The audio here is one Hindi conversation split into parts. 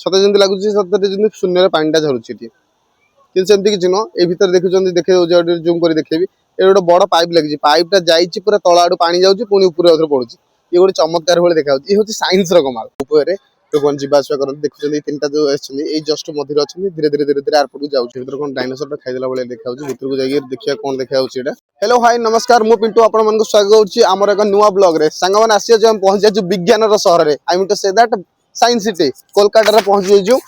सते जमी लगुच सतरे जमी शून्य पानी झरुची कि सेमती किसी नुह ये भितर देखुं देखे जूम कर देखेबी ये गोटे बड़ पाइप लगी पाइपटा जाइए पूरा तला आड़ पानी जाऊँगी पुणी ऊपर पड़ुची ये गोटे चमत्कार भाई देखा ये हूँ सैंस कमाल उपर लोक जावास कर देखुं तीन टा जो आई जस्ट मझे अच्छे धीरे धीरे धीरे धीरे आरपट जाऊँगी भर कौन डायनासोर खाईदेला भाई देखा भर को जाइए देखिए कौन देखा हेलो हाय नमस्कार मु पिंटू आपण मन स्वागत होची हमर एक नुआ ब्लॉग रे संग मन आसी जे हम पहुंच जाजु विज्ञान रो शहर रे I mean to say that science city Kolkata रे पहुंच जाजु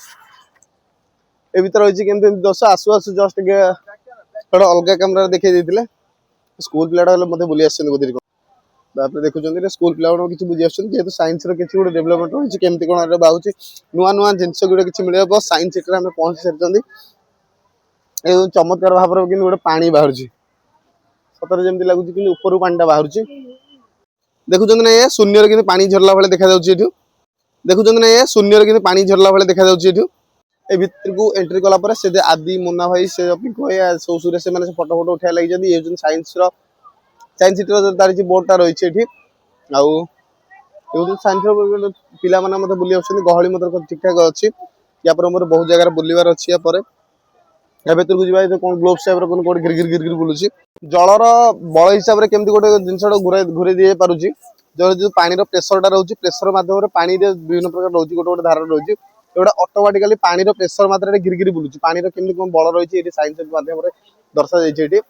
ए भीतर होची केमते दस आसु आसु जस्ट के थोड़ा अलग कैमरा देखै देथिले स्कूल पिलाडा मते बुली आछन गोदरी बाप रे देखुचंदी रे स्कूल पिलाडा किछि बुझी आछन जेतु साइंस रो किछि गुडे डेवलपमेंट होची केमते कोन रे बाउची नुआ नुआ जिंस गुडे किछि मिलिबो साइंस सिटी रे हम पहुंच सरचंदी ए चमत्कार भाबर कि गुडे पानी बाहरची सतरे जमी लगुच कि ऊपर पानी बाहर देखुं ना ये शून्य कि पानी झरला भाई देखा देखुं ना ये शून्य कि पानी झरला भाई देखा ए भितर को एंट्री कला से आदि मुन्ना भाई से सब सुरे से फोटो फोटो उठा लगी ये साइंस सिटी तार बोर्डटा रही आउ साइंस पिला मत बुली गहली मत ठीक ठाक अच्छी या मोर बहुत जगह बुलवार अच्छी भर को जाए कौन ग्लोब्स टाइप कौन कौन गिर गिर गिर गिर बुलूची जलर बल हिसाब से केमती गोटे जिनसा घूरे दी पारुची जो पानी प्रेसरटा रोचे प्रेसर मध्यम पानी विभिन्न प्रकार रोचे गोटे गोटे धारा रोचे एटा ऑटोमेटिकली पानी प्रेसर मात्रा गिर गिर बुलूची पानी केमती कौन बल रही साइंस माध्यम दर्शा जाइए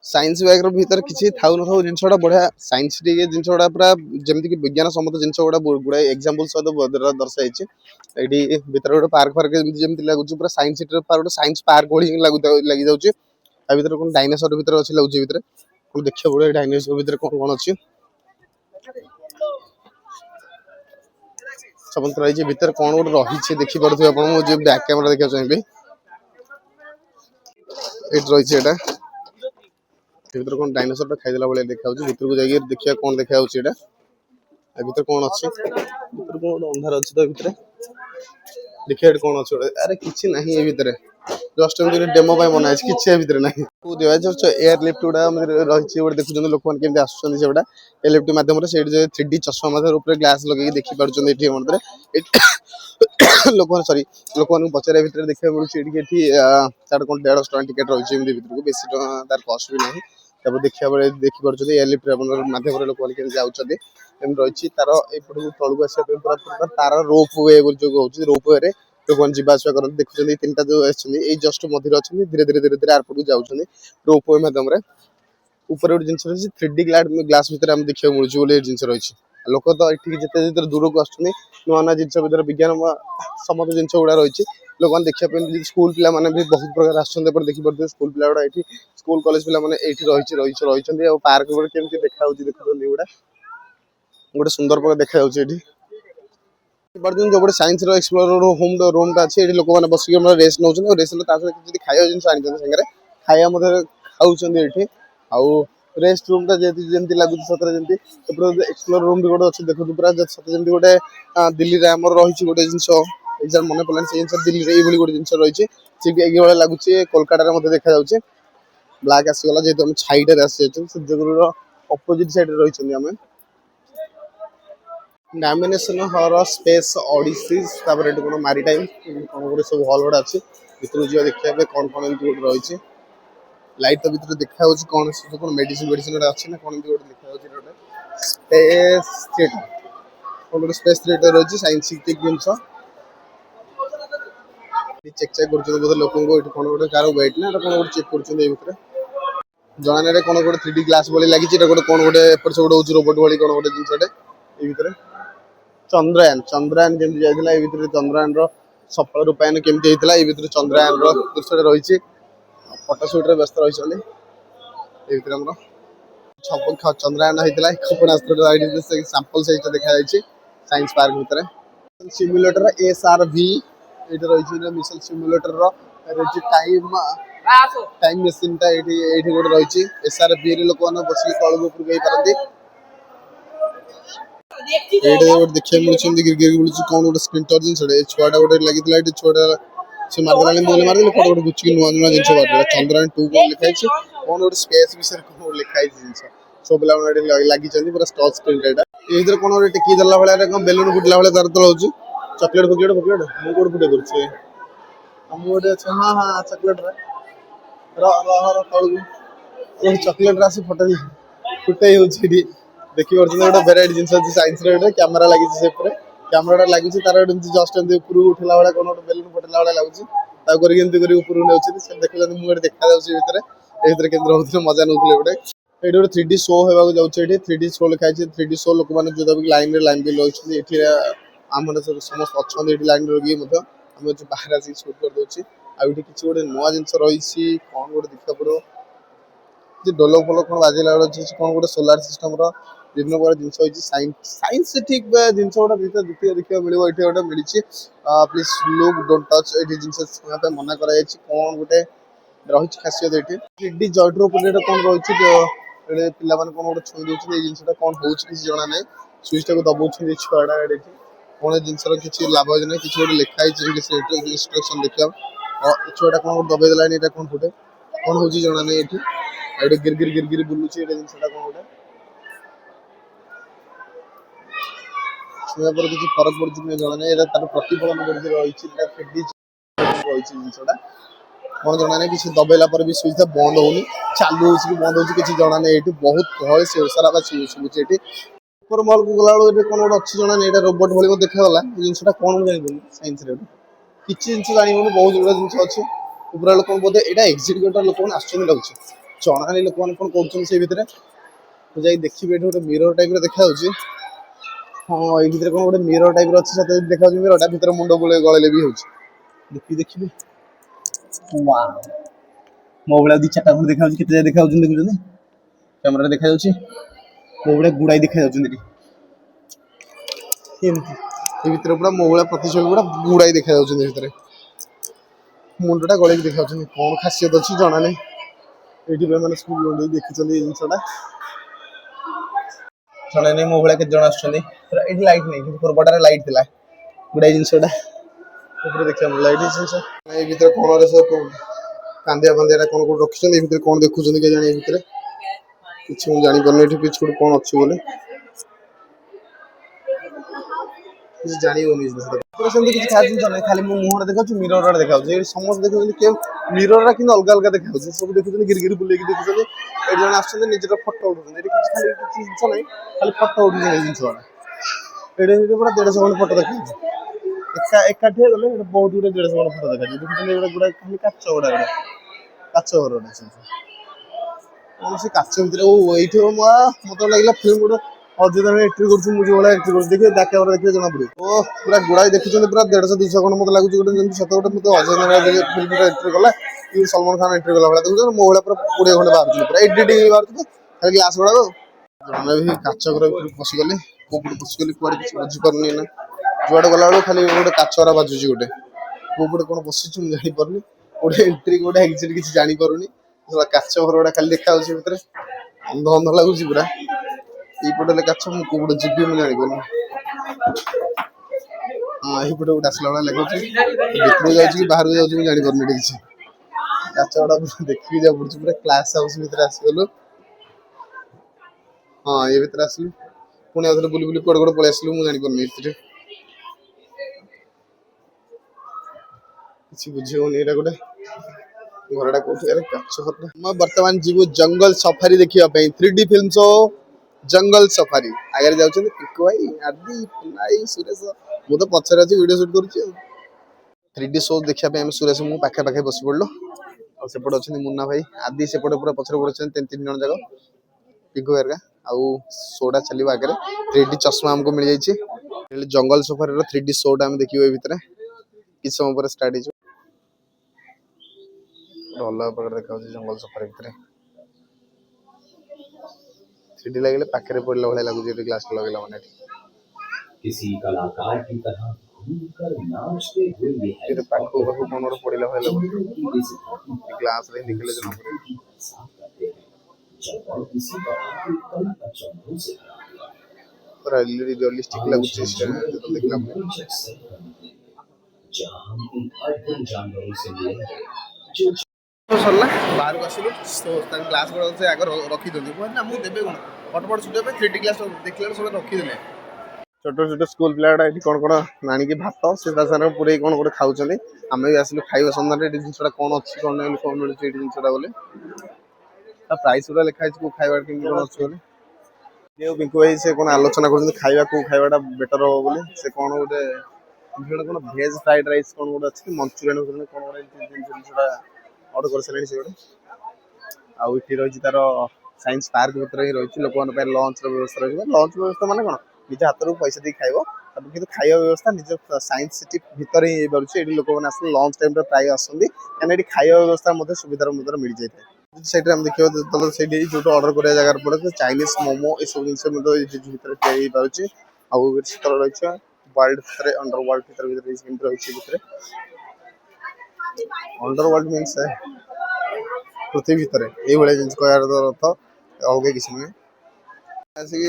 साइंस बैग भीतर किसी था न था जिनसा बढ़िया साइंस जिन गुड़ा पूरा जमीक विज्ञान सम्मत जिन गुड़ा गुड़ाए एग्जाम्पल सहित दर्शाई ये भीतर गोटे पार्क फार्क जमी लगुच पूरा साइंस सिटी गोटे साइंस पार्क भली लगी जाऊँगी आ भीतर कौन डायनासोर भीतर अच्छी लगुच भीतर कौन देखिए पड़े डायनासोर भीतर कौन कौन अच्छी समस्त रही भीतर कौन गोटे रही देखी पारे आप बैक कैमेरा देखा चाहिए ये रही भीतर कौन डायनासोर खाईदेला भाई देखा भर को जाइए देखिए कौन देखा भीतर कौन अच्छे भीतर कौन अंधार अच्छी तो भीतर देखिए कौन अच्छे अरे किसी ना ये भितर जस्ट डेमो बनाई किसी भीतर ना एयर लिफ्ट गुड़ा रही देखुं लोक मैंने आसुँच एयर लिफ्ट मध्यम से 3D चश्मा ग्लास लगे देखी पार्टी लोक सरी लोक पचारे भीतर देखा मिलूँ कौन 150 टका टिकेट रही भर को बेसी तार कस्ट भी ना देखा बेले देखिपे एयर लिफ्ट मध्यम लोक मैंने जाऊँच रही तार यपट तलू आसा पूरा तार रोप वे जो कौन रोप वे लोक मैंने जावास कर देखुं तीन टा जो आई जस्ट मझे अच्छे धीरे धीरे धीरे धीरे आरपट जाऊँच रोप वे मध्यम ऊपर गोटे जिन 3D ग्लास भीतर आम देखा मिलूँ जिन रही लोक तो ये जिते दूर को आस नुआ नुआ जिन भर विज्ञान सम्मत जिन गुड़ा रही लोक मैंने देखा स्कूल पिला भी बहुत प्रकार आसते देखी पारे स्कूल पिला गुड़ा ये स्कूल कॉलेज पिला रही पार्क केमती देखा देखुं गुड़ा गोटे सुंदर प्रकार देखा जो गोटे साइंस एक्सप्लोर होम रूमटा अच्छे लोक मैंने बसिक रेस्ट नौ रेस्ट खाया जिन आनी खाया खाऊँ आउ रेस्ट रूम जमी लगुच सतरे जमी एक्सप्लोर रूम भी गोटे अच्छे देखो पूरा सतरे जमी गोटे दिल्ली में आम रही गोटे जिन एग्जाम मन पड़ा से जिन दिल्ली में ये गोटे जिन रही ये लगुच कोलकाता मत देखा ब्लैक आसीगला जेहतु हम छाईटे आसी सूर्यगुर अपोजिट साइड रही आम डायमेंशन हर स्पेस ओडिसीज कौन मारीटाइम कौन गोटे सब हल गुड़ा अच्छे भर जा देखा कौन कौन एमती गोटे रही लाइट तो भीतर देखा कौन कौन मेडिसिन मेडिसिन अच्छे ना कौन देखा स्पेस थिएटर कौन गोटे स्पेस थिएटर रही साइंटिफिक जिनस चेक चेक कर लोक कौन गोटे कार वेट ना कौन गोटे चेक कर जाना कौन गोटे 3D ग्लास भाई लगी गोटे कौन गोटे एपट सेपट हो रोबोट भाई कौन गोटे जिनसे चंद्रयान चंद्रयान जमी जाइए ये चंद्रयान सफल रूपायन केमती होता है ये चंद्रयान दृश्य रही फटो सुट्रे व्यस्त रही चंद्रयान होता क्षेपणास्त्र सैंपल सहित देखा साइंस पार्क भीतर सिमुलेटर SRV ये रही mission simulator time time machine ये गोटे रही SRV लोक मैंने बस तलू उपरको पारती ये देखा मिलूँ गिर गिर बुलूँ कौन गोटे स्क्रीन टच जिन छुआटा गोटे लगी छुआटा से मारदेला बोले मारदे कौन गोटे गुच्छी नुआ नुआ जिन बार चंद्रयान 2 कौन लिखाई कौन गोटे स्पेस विषय कौन लिखाई जिन सब पिला लगी पूरा टच स्क्रीन ये कौन गोटे टेकी देला भाई बेलून फुटला भाई तार तल हो चॉकलेट फकलेट फकलेट मु कोड फुटे करछे हम गोटे अच्छा हां हां चॉकलेट रा र तळगु ओ चॉकलेट रासी फटे फुटे होछि डी देखि परछन गोटे वेराइटी जिंस अछि साइंस रे गोटे कैमरा लागि छै से परे कैमराटा लागि छै तार जस्ट एंती ऊपर उठला वाला कोन गोटे बेलून फटला वाला लागुछि ता करी एंती करी ऊपर नेउछि से देखले मु गोटे देखा जाउछि भितरे ए भितरे केंद्र होछि मजा नउथिले गोटे एठी गोटे 3D शो हेबाक जाउछि एठी 3D शो लिखा छै 3D शो लोक माने जो दबि लाइन रे लाइन बिल होछि एठी आमने सब समस्त अछन एठी लाइन रे गी मते हम जो बाहर आसी शूट कर दोछि आ एठी किछि गोटे नवा जिंस रहिछि कोन गोटे देखा पड़ो जे डोलो फलो कोन बाजिला अछि कोन गोटे सोलार सिस्टम रो विभिन्न प्रकार जिंस होछि साइंस ठीक जिंस गोटे भीतर द्वितीय देखियो मिलिबो एठी गोटे मिलिछि प्लीज लुक डोंट टच एठी जिंस यहाँ पे मना करा जायछि कोन गोटे रहिछि खासियत एठी 3D जॉइंट रो प्लेट कोन रहिछि एडे पिला माने कोन गोटे छुई दोछि ए जिंसटा कोन होछि किछि जणा नै स्विच टाको दबौछि छुआडा एठी कोन जिंसर किछि लाभ नै किछि गोटे लिखा है किछि इंस्ट्रक्शन देखियो छुआडा कोन दबे देलानी एटा कोन फुटे कोन होछि जणा नै एठी एडे गिर गिर बुलुछि एटा जिंसटा कोन गोटे छुआ पर किछि फरक पड़छि नै जणा नै एटा तार प्रतिफलन करछि रहिछि एटा 3D रहिछि जिंसटा कोन जणा नै किछि दबेला पर भी स्विच बंद होउनी चालू होछि कि बंद होछि किछि जणा नै एठी बहुत गहळ से ओसारा बा सुबुछि एठी ऊपर मॉल को गलाळो एठी कोन गोटे अछि जणा नै एटा रोबोट भली को देखा गला जिंसटा कोन मु जानि साइंस रे किछि जिंस जानि होनी बहुत जुड़ा जिंस अछि ऊपर लोक बोधे एटा एग्जीक्यूटिव लोक मन आछन लागुछि जणा नै लोक मन कोन करछन से भितरे तो जाई देखिबे एठी गोटे मिरर टाइप रे देखा होछि हां ए भितरे कोन गोटे मिरर टाइप रे अछि सते देखा होछि मिरर टा भितरे मुंडो गुले गळले भी होछि देखिबे वाओ मो बळा दी चाटा खंड देखा होछि केते देखा होछि देखुछन कैमरा रे देखा होछि मो बळा गुडाई देखा होछि एठी एमती ए भितरे पूरा मो बळा प्रतिशत पूरा गुडाई देखा होछि भितरे मुंडटा गळे देखा होछि कोन खासियत अछि जणा नै एठी बे माने स्कूल लोग देखिचली ए जिंसटा जणा नै मो बळा के जण आछनी एठी लाइट नै ऊपर बडारे लाइट दिला गुडाई जिंसटा ऊपर देखिया लाइट जिंस ए भितरे कोन रे सब कांदिया बंदिया कोन को रखिछन ए भितरे कोन देखुछन के जानि ए भितरे किछ मु जानि परने एठी पिछ कोन अछि बोले किछ जानि होनी पूरा सेंति किछ खास जिंस नै खाली मु मुहर देखाछु मिरर रे देखाछु ए समस्त देखुछन के मिरर रा किन अलग अलग देखाछु सब देखुछन गिर बुले के देखुछन ए जण आछन निजर फोटो उठुछन एठी किछ खाली किछ जिंस नै खाली फोटो उठुछन ए जिंस वाला एडे एडे पूरा 150 वाला फोटो देखाछु एकाठी गले बहुत गुडे 150 वाला फोटो देखाछु देखुछन एडा गुडा खाली काच गुडा काच घर से काच भितर ओ एठी मत लागला फिल्म गुडा अजय एंट्री करछु मुझे वाला एंट्री कर देखिए दा कैमरा देखिए जना पड़े ओ पूरा गुडाई देखुछन पूरा 150 200 खंड मत लागुछ गोटे जंतु सत गोटे मत अजय फिल्म रे एंट्री कला कि सलमान खान एंट्री कला वाला देखुछन मो वाला पूरा 20 खंड बाहर पूरा एडिटिंग बाहर खाली ग्लास वाला जने भी काच घर पसी गले कोपड़ पसी गले कुआड किछ बुझी परनी ना जुआड गला वाला खाली गोटे काचरा बाजुची गोटे कोपड़ कोन पसी छु जानि परनी गोटे एंट्री गोटे एग्जिट किछ जानि परुनी काच घर गोटा खाली देखा होछि भितरे अंध अंध लागुछि पूरा ई पटले काच मु कोबड जिबी मु जानि कोन हां ई पटे उडा असला वाला लागुछि भितर जाउछि कि बाहर जाउछि मु जानि परनी किछ काच वाला देखि जा पड़छि पूरा क्लास हाउस भितर आसी गेलो हां ए भितर आसी पुनी आथरे बुली बुली कोड कोड पळे आसिलु मु जानि परनी भितर किछ बुझियोनी एटा गोटे घरडा कोठी अरे काच घर म वर्तमान जीवो जंगल सफारी देखिया पे 3D फिल्म शो जंगल सफारी आगे जाउछन पिको भाई आदि पुनाई सुरेश मु तो पछरे अछि वीडियो शूट करूछि 3D शो देखिया पे हम सुरेश मु पाखे पाखे बस पड़लो और सेपट अछि मुन्ना भाई आदि सेपट पूरा पछरे पड़छन तीन तीन जन जाको पिको एरगा आउ शोडा चलिबा आगे 3D चश्मा हमको मिल जाइछि जंगल सफारी रो 3D शोडा हम देखियो ए भितरे किछ समय पर स्टार्ट हिजो रोला पकड़ देखा जंगल सफारी भितरे 3D लागले पाखरे पड़ला भले लागु जे ग्लास लगेला माने किसी कलाकार की तरह घूमकर नाचते हुए ये है तेरे पाखो पाखो कोनर पड़ला भले लागु ग्लास रे निकले जना पड़े जब किसी तरह की कला का चंदू से पूरा रियलिस्टिक लागु छै तो देखला जहां हम उन अद्भुत जानवरों से मिले जो सरला बाहर को आसिलु तो क्लास बड़ से आगर रखी दली ना मु देबे कोन फटफट छुटे पे 3D क्लास देखला सब रखी देले छोट छोट स्कूल पिलाटा ये कौन कौन आनिक भात से पूरे कौन गोटे खाऊँ आम भी आसिलु खाଇବା ସନ୍ଧାନରେ ଏଠି ଜିନିଷଟା କଣ ଅଛି କଣ ନାହିଁ କଣ ମିଳୁଛି ଏଠି ଜିନିଷଟା ବୋଲି ତା ପ୍ରାଇସ୍ ଗୁଡ଼ା ଲେଖା ହେଇଛି କୋଉ ଖାଇବା କେମିତି କଣ ଅଛି ବୋଲି ये पिंकू भाई से कौन आलोचना कर खाଇବା को खाइबाटा बेटर हो बोली से कौन गोटे कौन भेज फ्राइड राइस कौन गोटे अच्छी मंचुरियन कौन गोटे जिनसा अर्डर कर सारे से गोटे आउ ये रही तार साइंस पार्क भर ही रही लोक लंच व्यवस्था रही लंच व्यवस्था माने कौन निज हाथ रू पैसा दी खाइब कि खाଇବା व्यवस्था निज साइंस सिटी भितर ही पारे लोक मैंने आस लंच टाइम प्राय आसती कहीं खाଇବା व्यवस्था सुविधार मिल जाए सेठी हम देखिए जो अर्डर करा जगह पड़े चाइनीज मोमो ये सब जिन भितर पारे आउ रही वर्ल्ड भितर अंडर वर्ल्ड भितर रही अंडर वर्ल्ड मीन्स पृथ्वी भितर ये जिन कहर अर्थ अलग किसी नुहे आसिक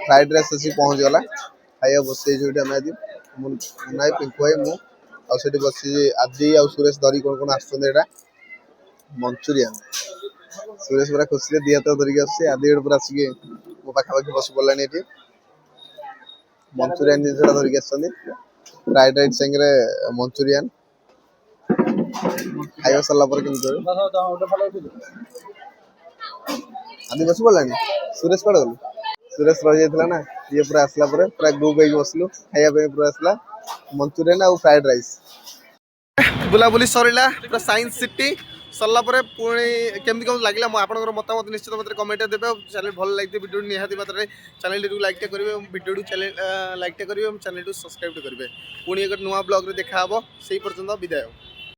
फ्राइड राइस आसिक पहुँच गला खाଇବା बसई जो मुन्ना पिंकू भाई मुझे बस आदि आ सुरेश धरी कौन कौन आसटा मंचुरियन सुरेश पूरा खुशी दी हाथ धरिक आदि पूरा आसिक मो पाखापाखि बस पड़ा ये मंचुरियन जिनसा धरिक फ्राइड राइस सागे मंचुरियन खाଇବା सरला आदि बस पड़ा सुरेश कड़े गलु सुरेश रही जाता ना ये पूरा आसला पूरा ग्रुप हो बसलु खाया पूरा आसला मंचुरियन आउ फ्राइड राइस बुलाबुली सरला पूरा साइंस सिटी सरला पुणी केमती कौन लगे आपंकर मतामत निश्चित मत कमेंट देवे चैनल भल लगे वीडियो निहाती मात्रा चैनल को लाइक करेंगे वीडियो चैनल लाइक करेंगे चैनल सब्सक्राइब करेंगे पुणी एक नुआ ब्लॉग देखा से पर्यंत विदाय।